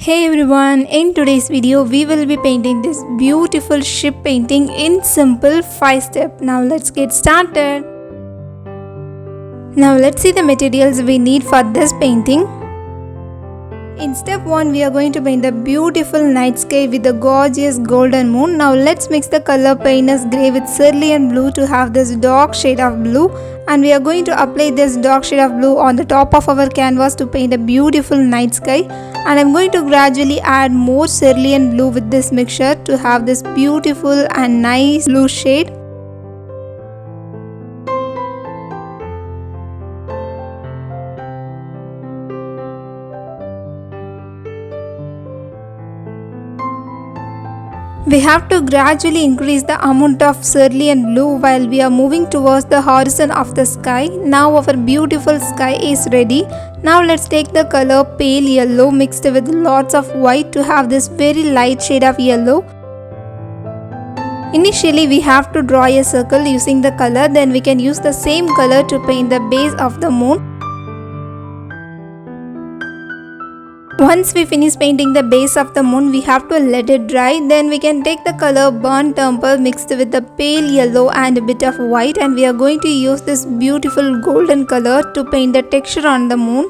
Hey everyone, in today's video we will be painting this beautiful ship painting in simple 5 steps. Now let's get started. Now let's see the materials we need for this painting. In step 1 we are going to paint the beautiful night sky with the gorgeous golden moon. Now let's mix the color Painter's Grey with cerulean blue to have this dark shade of blue, and we are going to apply this dark shade of blue on the top of our canvas to paint a beautiful night sky. And I'm going to gradually add more cerulean blue with this mixture to have this beautiful and nice blue shade. We have to gradually increase the amount of cerulean blue while we are moving towards the horizon of the sky. Now our beautiful sky is ready. Now let's take the color pale yellow mixed with lots of white to have this very light shade of yellow. Initially we have to draw a circle using the color, then we can use the same color to paint the base of the moon. Once we finish painting the base of the moon, we have to let it dry. Then we can take the color burnt umber mixed with the pale yellow and a bit of white, and we are going to use this beautiful golden color to paint the texture on the moon.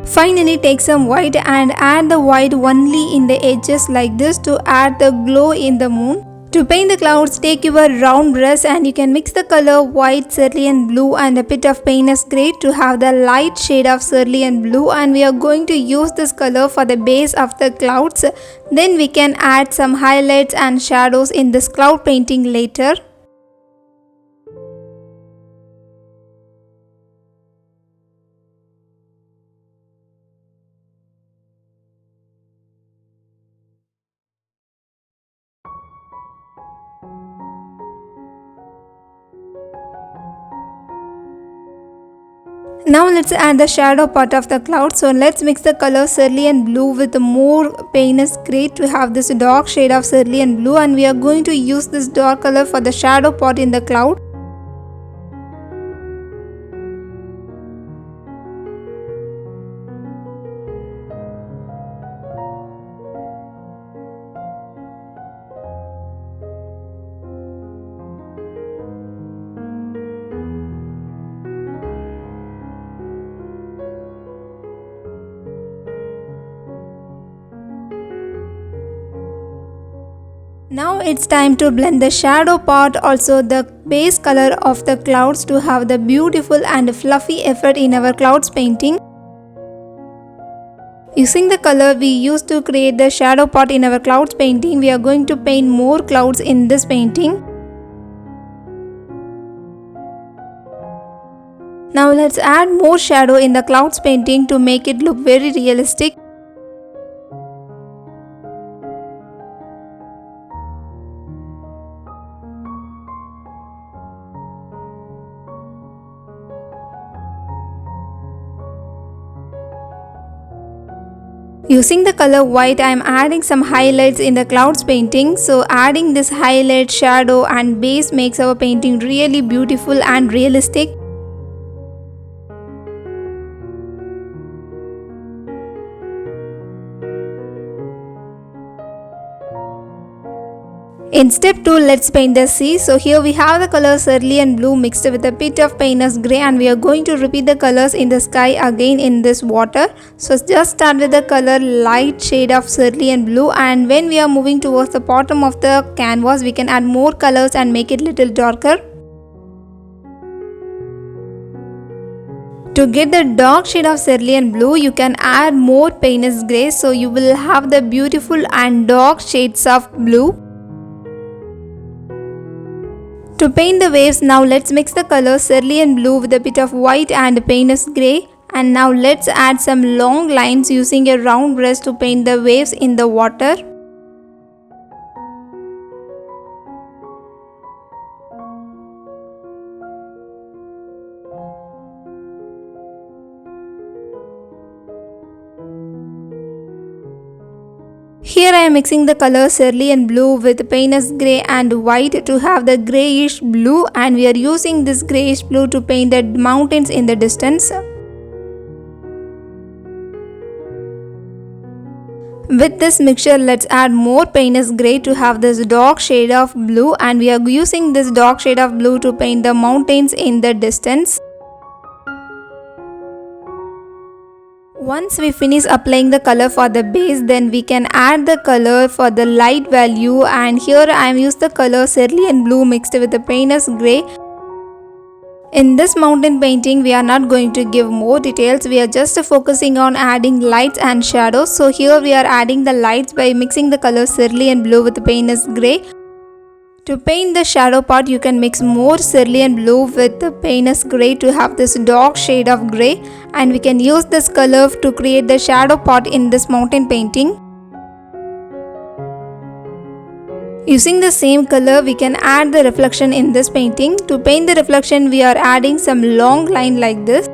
Finally, take some white and add the white only in the edges like this to add the glow in the moon. To paint the clouds, take your round brush and you can mix the color white, cerulean blue and a bit of Painter's Grey to have the light shade of cerulean blue, and we are going to use this color for the base of the clouds. Then we can add some highlights and shadows in this cloud painting later. Now let's add the shadow part of the cloud. So let's mix the color cerulean blue with more Painter's Grey to have this dark shade of cerulean blue, and we are going to use this dark color for the shadow part in the cloud. Now it's time to blend the shadow part, also the base color of the clouds, to have the beautiful and fluffy effect in our clouds painting. Using the color we used to create the shadow part in our clouds painting, we are going to paint more clouds in this painting. Now let's add more shadow in the clouds painting to make it look very realistic. Using the color white, I am adding some highlights in the clouds painting. So adding this highlight, shadow and base makes our painting really beautiful and realistic. In step 2, let's paint the sea. So here we have the color cerulean blue mixed with a bit of Painter's Grey, and we are going to repeat the colors in the sky again in this water. So just start with the color light shade of cerulean blue, and when we are moving towards the bottom of the canvas, we can add more colors and make it little darker. To get the dark shade of cerulean blue, you can add more Painter's Grey, so you will have the beautiful and dark shades of blue. To paint the waves, now let's mix the color cerulean blue with a bit of white and Painter's Grey, and now let's add some long lines using a round brush to paint the waves in the water. Here I am mixing the colors cerulean blue with painter's grey and white to have the greyish blue, and we are using this greyish blue to paint the mountains in the distance. With this mixture, let's add more painter's grey to have this dark shade of blue, and we are using this dark shade of blue to paint the mountains in the distance. Once we finish applying the color for the base, then we can add the color for the light value, and here I am used the color cerulean blue mixed with the painter's grey. In this mountain painting, we are not going to give more details, we are just focusing on adding lights and shadows. So here we are adding the lights by mixing the color cerulean blue with the painter's grey. To paint the shadow part, you can mix more cerulean blue with the painter's grey to have this dark shade of grey, and we can use this color to create the shadow part in this mountain painting. Using the same color, we can add the reflection in this painting. To paint the reflection, we are adding some long line like this.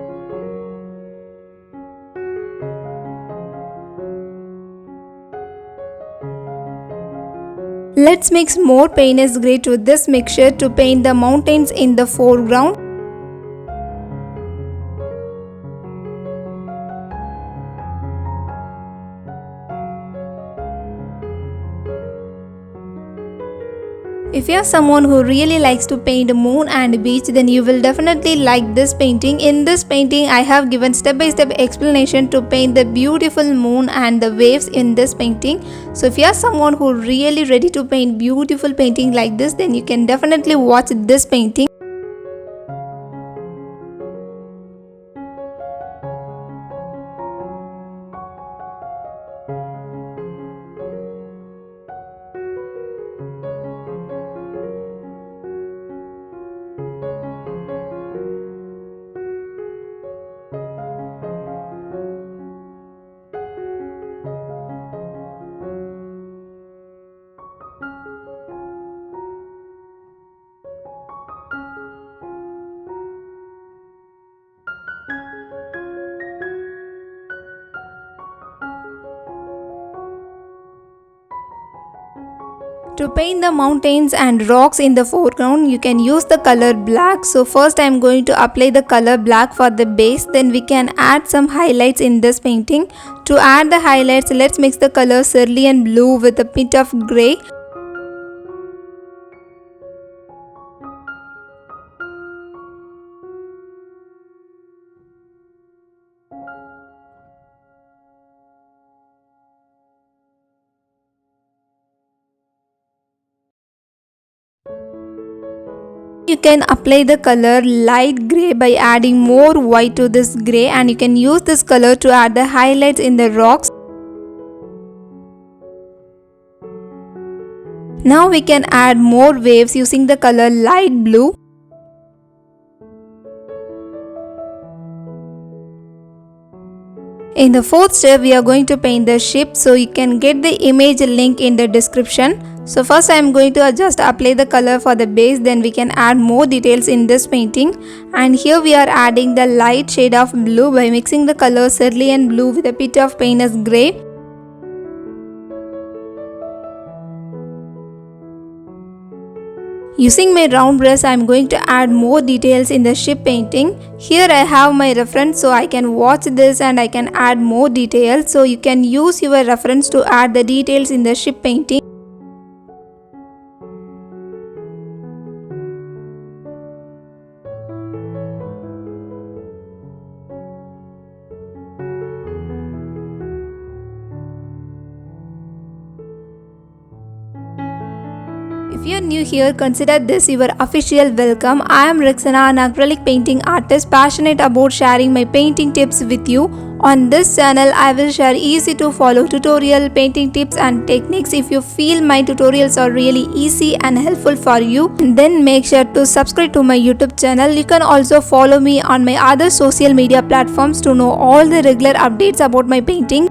Let's mix more painter's grey to this mixture to paint the mountains in the foreground. If you are someone who really likes to paint moon and beach, then you will definitely like this painting. In this painting, I have given step-by-step explanation to paint the beautiful moon and the waves in this painting. So if you are someone who really ready to paint beautiful painting like this, then you can definitely watch this painting. To paint the mountains and rocks in the foreground, you can use the color black. So first I am going to apply the color black for the base, then we can add some highlights in this painting. To add the highlights, let's mix the color cerulean blue with a bit of grey. You can apply the color light grey by adding more white to this grey, and you can use this color to add the highlights in the rocks. Now we can add more waves using the color light blue. In the fourth step, we are going to paint the ship, so you can get the image link in the description. So first I am going to just apply the color for the base, then we can add more details in this painting. And here we are adding the light shade of blue by mixing the color cerulean blue with a bit of painter's grey. Using my round brush, I am going to add more details in the ship painting. Here I have my reference, so I can watch this and I can add more details. So you can use your reference to add the details in the ship painting. If you are new here, consider this your official welcome. I am Rexana, an acrylic painting artist passionate about sharing my painting tips with you. On this channel, I will share easy to follow tutorial painting tips and techniques. If you feel my tutorials are really easy and helpful for you, then make sure to subscribe to my YouTube channel. You can also follow me on my other social media platforms to know all the regular updates about my painting.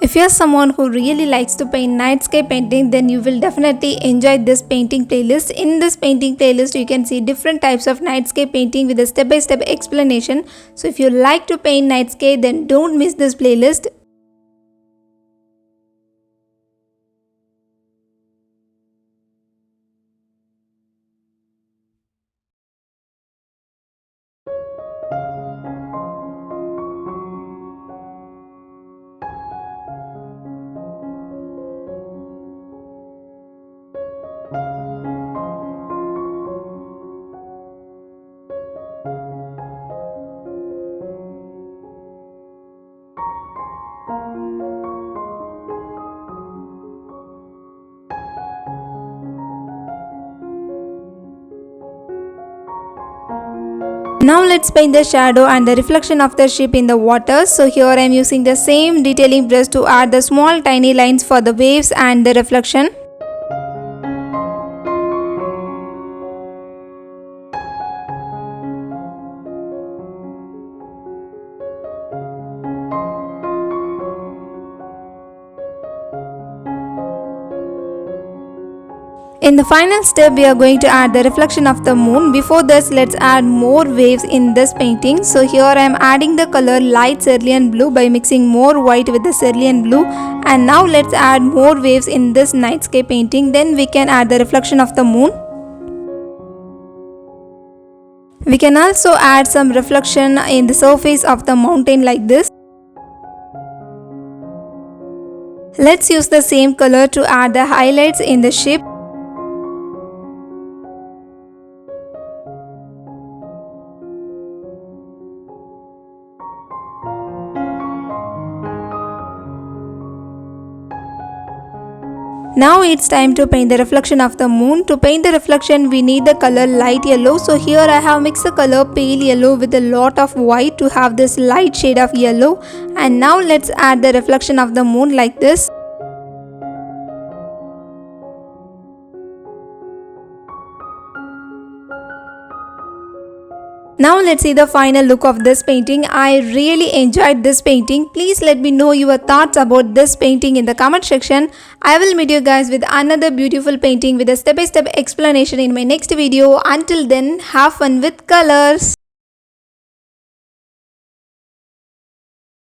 If you're someone who really likes to paint nightscape painting, then you will definitely enjoy this painting playlist. In this painting playlist, you can see different types of nightscape painting with a step-by-step explanation. So if you like to paint nightscape, then don't miss this playlist. Now let's paint the shadow and the reflection of the ship in the water. So here I am using the same detailing brush to add the small tiny lines for the waves and the reflection. In the final step, we are going to add the reflection of the moon. Before this, let's add more waves in this painting. So here I am adding the color light cerulean blue by mixing more white with the cerulean blue. And now let's add more waves in this nightscape painting. Then we can add the reflection of the moon. We can also add some reflection in the surface of the mountain like this. Let's use the same color to add the highlights in the ship. Now it's time to paint the reflection of the moon. To paint the reflection, we need the color light yellow. So here I have mixed the color pale yellow with a lot of white to have this light shade of yellow. And now let's add the reflection of the moon like this. Now let's see the final look of this painting. I really enjoyed this painting. Please let me know your thoughts about this painting in the comment section. I will meet you guys with another beautiful painting with a step-by-step explanation in my next video. Until then, have fun with colors.